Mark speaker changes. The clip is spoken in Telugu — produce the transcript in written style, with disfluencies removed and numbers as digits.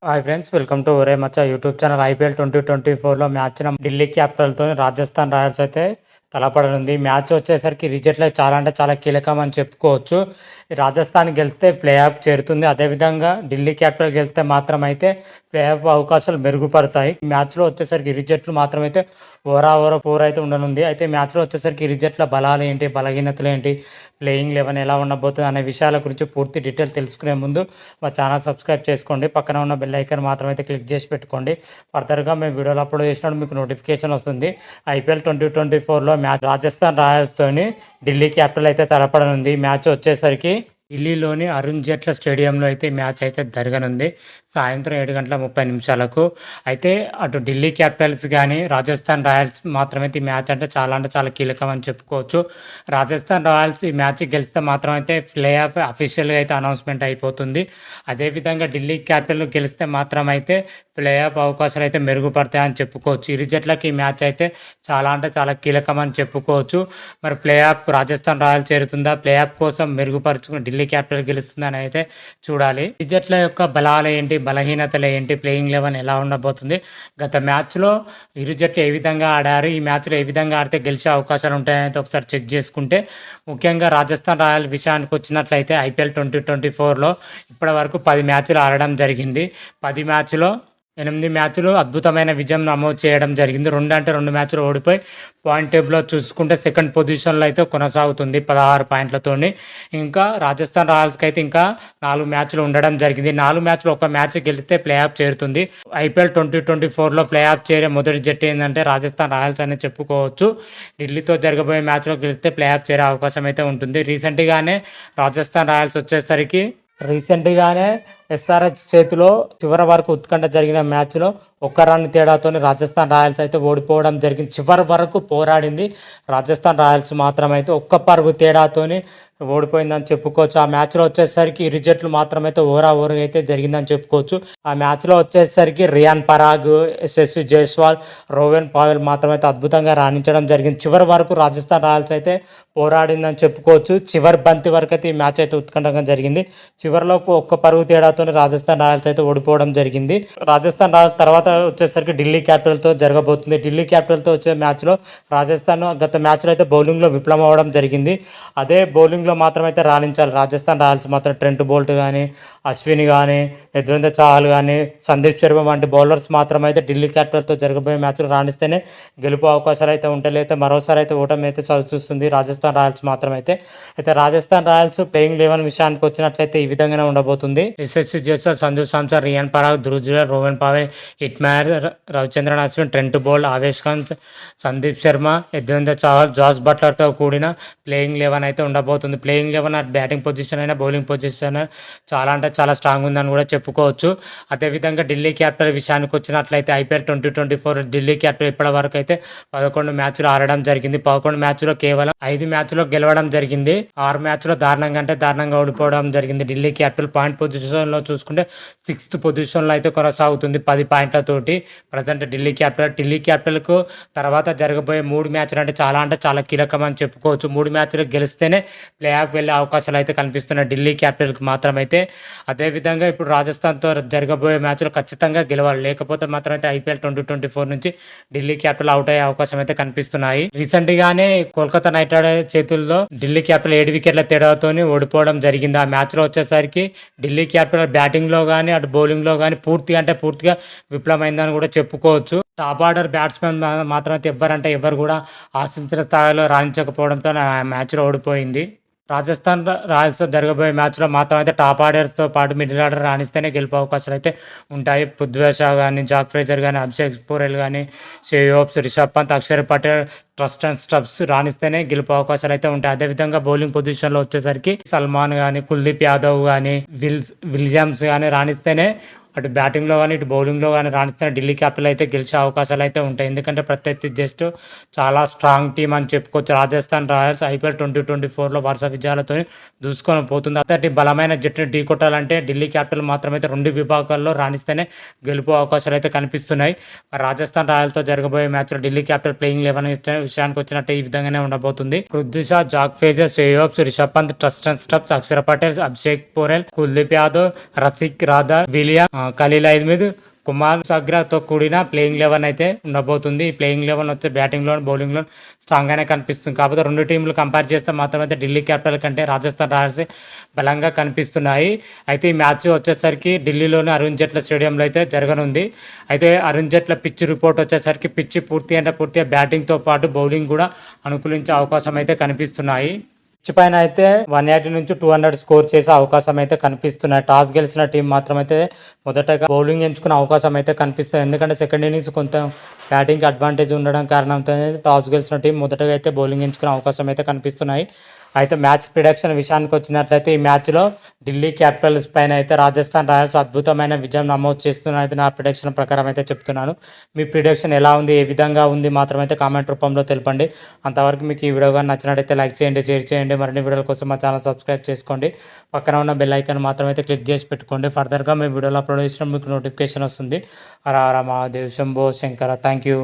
Speaker 1: Hi friends, welcome to Ore Maccha YouTube channel. IPL 2024లో మ్యాచ్ ఢిల్లీ క్యాపిటల్తో రాజస్థాన్ రాయల్స్ అయితే తలపడనుంది. మ్యాచ్ వచ్చేసరికి రిజల్ట్లో చాలా అంటే చాలా కీలకం అని చెప్పుకోవచ్చు. రాజస్థాన్ గెలిస్తే ప్లే ఆఫ్ చేరుతుంది. అదేవిధంగా ఢిల్లీ క్యాపిటల్ గెలిస్తే మాత్రం అయితే ప్లే ఆఫ్ అవకాశాలు మెరుగుపడతాయి. మ్యాచ్లో వచ్చేసరికి రిజల్ట్లు మాత్రం అయితే ఓవర్ ఫోర్ అయితే ఉండనుంది. అయితే మ్యాచ్లో వచ్చేసరికి రిజల్ట్ల బలాలు ఏంటి, బలహీనతలు ఏంటి, ప్లేయింగ్ 11 ఎలా ఉండబోతుంది అనే విషయాల గురించి పూర్తి డీటెయిల్ తెలుసుకునే ముందు మా ఛానల్ సబ్స్క్రైబ్ చేసుకోండి. పక్కన ఉన్న బెల్ ఐకాన్ మాత్రం అయితే క్లిక్ చేసి పెట్టుకోండి. ఫర్దర్గా మేము వీడియోలు అప్లోడ్ చేసినప్పుడు మీకు నోటిఫికేషన్ వస్తుంది. ఐపీఎల్ 2024లో మ్యాచ్ రాజస్థాన్ రాయల్స్తోని ఢిల్లీ క్యాపిటల్ అయితే తలపడనుంది. మ్యాచ్ వచ్చేసరికి ఢిల్లీలోని అరుణ్ జైట్లీ స్టేడియంలో అయితే మ్యాచ్ అయితే జరగనుంది సాయంత్రం 7:30 అయితే అటు ఢిల్లీ క్యాపిటల్స్ కానీ రాజస్థాన్ రాయల్స్ మాత్రమైతే ఈ మ్యాచ్ అంటే చాలా కీలకం అని చెప్పుకోవచ్చు. రాజస్థాన్ రాయల్స్ ఈ మ్యాచ్ గెలిస్తే మాత్రం అయితే ప్లే ఆఫ్ అఫీషియల్గా అయితే అనౌన్స్మెంట్ అయిపోతుంది. అదేవిధంగా ఢిల్లీ క్యాపిటల్ గెలిస్తే మాత్రం అయితే ప్లే ఆఫ్ అవకాశాలు అయితే మెరుగుపడతాయని చెప్పుకోవచ్చు. ఇరు జట్లకి ఈ మ్యాచ్ అయితే చాలా కీలకం అని చెప్పుకోవచ్చు. మరి ప్లే ఆఫ్ రాజస్థాన్ రాయల్స్ చేరుతుందా, ప్లే ఆఫ్ కోసం మెరుగుపరుచుకుని ఢిల్లీ క్యాపిటల్ గెలుస్తుందని అయితే చూడాలి. ఈ జట్ల యొక్క బలాలు ఏంటి, బలహీనతలు ఏంటి, ప్లేయింగ్ 11 ఎలా ఉండబోతుంది, గత మ్యాచ్లో ఇరు జట్లు ఏ విధంగా ఆడారు, ఈ మ్యాచ్లో ఏ విధంగా ఆడితే గెలిచే అవకాశాలు ఉంటాయని అయితే ఒకసారి చెక్ చేసుకుంటే, ముఖ్యంగా రాజస్థాన్ రాయల్ విషయానికి వచ్చినట్లయితే ఐపీఎల్ 2024లో ఇప్పటి వరకు 10 మ్యాచ్లు ఆడడం జరిగింది. 10 మ్యాచ్లో 8 మ్యాచ్లు అద్భుతమైన విజయం నమోదు చేయడం జరిగింది. 2 మ్యాచ్లు ఓడిపోయి పాయింట్ టేబుల్లో చూసుకుంటే సెకండ్ పొజిషన్లో అయితే కొనసాగుతుంది 16 పాయింట్లతోని. ఇంకా రాజస్థాన్ రాయల్స్కి అయితే ఇంకా 4 మ్యాచ్లు ఉండడం జరిగింది. 4 మ్యాచ్లు ఒక మ్యాచ్ గెలిస్తే ప్లే ఆఫ్ చేరుతుంది. ఐపీఎల్ 2024లో ప్లే ఆఫ్ చేరే మొదటి జట్టు ఏంటంటే రాజస్థాన్ రాయల్స్ అని చెప్పుకోవచ్చు. ఢిల్లీతో జరగబోయే మ్యాచ్లో గెలిస్తే ప్లే ఆఫ్ చేరే అవకాశం అయితే ఉంటుంది. రీసెంట్గానే రాజస్థాన్ రాయల్స్ వచ్చేసరికి ఎస్ఆర్హెచ్ చేతిలో చివరి వరకు ఉత్కంఠ జరిగిన మ్యాచ్లో 1 రన్ తేడాతో రాజస్థాన్ రాయల్స్ అయితే ఓడిపోవడం జరిగింది. చివరి వరకు పోరాడింది రాజస్థాన్ రాయల్స్, మాత్రం అయితే 1 పరుగు తేడాతోని ఓడిపోయిందని చెప్పుకోవచ్చు. ఆ మ్యాచ్లో వచ్చేసరికి ఇరు జట్లు మాత్రమైతే ఓవర్ అయితే జరిగిందని చెప్పుకోవచ్చు. ఆ మ్యాచ్లో వచ్చేసరికి రియాన్ పరాగ్, యశస్వి జైస్వాల్, రోవెన్ పావెల్ మాత్రమైతే అద్భుతంగా రాణించడం జరిగింది. చివరి వరకు రాజస్థాన్ రాయల్స్ అయితే పోరాడిందని చెప్పుకోవచ్చు. చివరి బంతి వరకు అయితే ఈ మ్యాచ్ అయితే ఉత్కంఠంగా జరిగింది. చివరిలోకి 1 పరుగు తేడాతో రాజస్థాన్ రాయల్స్ అయితే ఓడిపోవడం జరిగింది. రాజస్థాన్ రాయల్స్ తర్వాత వచ్చేసరికి ఢిల్లీ క్యాపిటల్తో జరగబోతుంది. ఢిల్లీ క్యాపిటల్తో వచ్చే మ్యాచ్లో రాజస్థాన్ గత మ్యాచ్లో అయితే బౌలింగ్లో విఫలం అవ్వడం జరిగింది. అదే బౌలింగ్లో మాత్రం అయితే రాణించాలి రాజస్థాన్ రాయల్స్ మాత్రం. ట్రెంట్ బోల్ట్ కానీ, అశ్విన్ కానీ, యజ్వేంద్ర చాహల్ కానీ, సందీప్ శర్మ వంటి బౌలర్స్ మాత్రం అయితే ఢిల్లీ క్యాపిటల్తో జరగబోయే మ్యాచ్లో రాణిస్తేనే గెలుపు అవకాశాలు అయితే ఉంటాయి. అయితే మరోసారి అయితే ఓటమి అయితే చూస్తుంది రాజస్థాన్ రాయల్స్ మాత్రం అయితే. రాజస్థాన్ రాయల్స్ ప్లేయింగ్ 11 విషయానికి వచ్చినట్లయితే ఈ విధంగానే ఉండబోతుంది. Yashasvi Jaiswal, Sanju Samson, Riyan Parag, Dhruv Jurel, Rovman Powell, hitman, Ravichandran Ashwin, Trent Boult, Avesh Khan, Sandeep Sharma, Yuzvendra Chahal, Jos బట్లర్తో కూడిన ప్లేయింగ్ 11 అయితే ఉండబోతుంది. ప్లేయింగ్ 11 అటు బ్యాటింగ్ పొజిషన్ అయినా బౌలింగ్ పొజిషన్ చాలా స్ట్రాంగ్ ఉందని కూడా చెప్పుకోవచ్చు. అదేవిధంగా ఢిల్లీ క్యాపిటల్ విషయానికి వచ్చినట్లయితే ఐపీఎల్ 2024 ఢిల్లీ క్యాపిటల్ ఇప్పటి వరకు అయితే 11 మ్యాచ్లు ఆడడం జరిగింది. 11 మ్యాచ్లో కేవలం 5 మ్యాచ్లో గెలవడం జరిగింది. 6 మ్యాచ్లో దారుణంగా ఓడిపోవడం జరిగింది. ఢిల్లీ క్యాపిటల్ పాయింట్ పొజిషన్లో చూసుకుంటే 6th పొజిషన్లో అయితే కొనసాగుతుంది 10 పాయింట్లతోటి ప్రజెంట్ ఢిల్లీ క్యాపిటల్కు తర్వాత జరగబోయే 3 మ్యాచ్లు అంటే చాలా కీలకం అని చెప్పుకోవచ్చు. 3 మ్యాచ్లు గెలిస్తేనే ప్లే ఆఫ్ వెళ్ళే అవకాశాలు అయితే కనిపిస్తున్నాయి ఢిల్లీ క్యాపిటల్కి మాత్రమైతే. అదేవిధంగా ఇప్పుడు రాజస్థాన్తో జరగబోయే మ్యాచ్లో ఖచ్చితంగా గెలవాలి, లేకపోతే మాత్రం అయితే ఐపీఎల్ 2024 నుంచి ఢిల్లీ క్యాపిటల్ అవుట్ అయ్యే అవకాశం అయితే కనిపిస్తున్నాయి. రీసెంట్గానే కోల్కతా నైట్ రైడర్స్ చేతుల్లో ఢిల్లీ క్యాపిటల్ 7 వికెట్ల తేడాతో ఓడిపోవడం జరిగింది. ఆ మ్యాచ్లో వచ్చేసరికి ఢిల్లీ క్యాపిటల్ బ్యాటింగ్లో కానీ అటు బౌలింగ్లో కానీ పూర్తిగా విఫలమైందని కూడా చెప్పుకోవచ్చు. టాప్ ఆర్డర్ బ్యాట్స్మెన్ మాత్రం అయితే ఎవరు కూడా ఆశించిన స్థాయిలో రాణించకపోవడంతో ఆ మ్యాచ్లో ఓడిపోయింది. రాజస్థాన్ రాయల్స్ జరగబోయే మ్యాచ్లో మాత్రం అయితే టాప్ ఆర్డర్స్తో పాటు మిడిల్ ఆర్డర్ రాణిస్తేనే గెలుపు అవకాశాలు అయితే ఉంటాయి. పృథ్వీ షా కానీ, జాక్ ఫ్రేజర్ కానీ, అభిషేక్ పోరెల్ కానీ, Shai Hope, Rishabh Pant, Axar Patel, Tristan Stubbs రాణిస్తేనే గెలుపు అవకాశాలు అయితే ఉంటాయి. అదేవిధంగా బౌలింగ్ పొజిషన్లో వచ్చేసరికి సల్మాన్ కానీ, కుల్దీప్ యాదవ్ కానీ, విలియమ్స్ కానీ రాణిస్తేనే, అటు బ్యాటింగ్లో కానీ ఇటు బౌలింగ్లో కానీ రాణిస్తే ఢిల్లీ క్యాపిటల్ అయితే గెలిచే అవకాశాలు అయితే ఉంటాయి. ఎందుకంటే ప్రత్యర్థి జస్ట్ చాలా స్ట్రాంగ్ టీం అని చెప్పుకోవచ్చు. రాజస్థాన్ రాయల్స్ ఐపీఎల్ 2024లో వరుస విజయాలతో దూసుకొని పోతుంది. అంతటి బలమైన జట్టుని ఢీ కొట్టాలంటే ఢిల్లీ క్యాపిటల్ మాత్రమైతే 2 విభాగాల్లో రాణిస్తేనే గెలుపు అవకాశాలు అయితే కనిపిస్తున్నాయి. రాజస్థాన్ రాయల్స్తో జరగబోయే మ్యాచ్లో ఢిల్లీ క్యాపిటల్ ప్లేయింగ్ 11 విషయానికి వచ్చినట్టే ఈ విధంగానే ఉండబోతుంది. Prithvi Shaw, Jake Fraser, Shai Hope, Rishabh Pant, Tristan Stubbs, Axar Patel, Abhishek Porel, Kuldeep Yadav, Rasikh రాథర్, విలియం, ఖలీల్ అహ్మద్, కుమార్ సగ్రాతో కూడిన ప్లేయింగ్ 11 అయితే ఉండబోతుంది. ఈ ప్లేయింగ్ 11 వచ్చి బ్యాటింగ్లో బౌలింగ్లో స్ట్రాంగ్గానే కనిపిస్తుంది. కాకపోతే రెండు టీంలు కంపేర్ చేస్తే మాత్రం అయితే ఢిల్లీ క్యాపిటల్ కంటే రాజస్థాన్ రాయల్స్ బలంగా కనిపిస్తున్నాయి. అయితే ఈ మ్యాచ్ వచ్చేసరికి ఢిల్లీలోని అరుణ్ జైట్లీ స్టేడియంలో అయితే జరగనుంది. అయితే అరుణ్ జైట్లీ పిచ్ రిపోర్ట్ వచ్చేసరికి పిచ్ పూర్తిగా బ్యాటింగ్తో పాటు బౌలింగ్ కూడా అనుకూలించే అవకాశం అయితే కనిపిస్తున్నాయి. పిచ్ పైన అయితే 180 నుంచి 200 స్కోర్ చేసే అవకాశం అయితే కనిపిస్తున్నాయి. టాస్ గెలిచిన టీం మాత్రం అయితే మొదటగా బౌలింగ్ ఎంచుకునే అవకాశం అయితే కనిపిస్తుంది. ఎందుకంటే సెకండ్ ఇన్నింగ్స్ కొంత బ్యాటింగ్ అడ్వాంటేజ్ ఉండడం కారణంతో టాస్ గెలిచిన టీం మొదటగా అయితే బౌలింగ్ ఎంచుకునే అవకాశం అయితే కనిపిస్తున్నాయి. అయితే మ్యాచ్ ప్రిడిక్షన్ విషయానికి వచ్చినట్లయితే ఈ మ్యాచ్లో ఢిల్లీ క్యాపిటల్స్ పైన అయితే రాజస్థాన్ రాయల్స్ అద్భుతమైన విజయం నమోదు చేస్తున్నది నా ప్రిడిక్షన్ ప్రకారం అయితే చెప్తున్నాను. మీ ప్రిడిక్షన్ ఎలా ఉంది, ఏ విధంగా ఉంది మాత్రమైతే కామెంట్ రూపంలో తెలపండి. అంతవరకు మీకు ఈ వీడియో కానీ నచ్చినట్టయితే లైక్ చేయండి, షేర్ చేయండి. మరిన్ని వీడియోల కోసం మా ఛానల్ సబ్స్క్రైబ్ చేసుకోండి. పక్కన ఉన్న బెల్ ఐకాన్ మాత్రమైతే క్లిక్ చేసి పెట్టుకోండి. ఫర్దర్గా మీ వీడియోలో అప్లోడ్ చేసిన మీకు నోటిఫికేషన్ వస్తుంది. హర హర మహాదేవ్, శంభో శంకర. Thank you.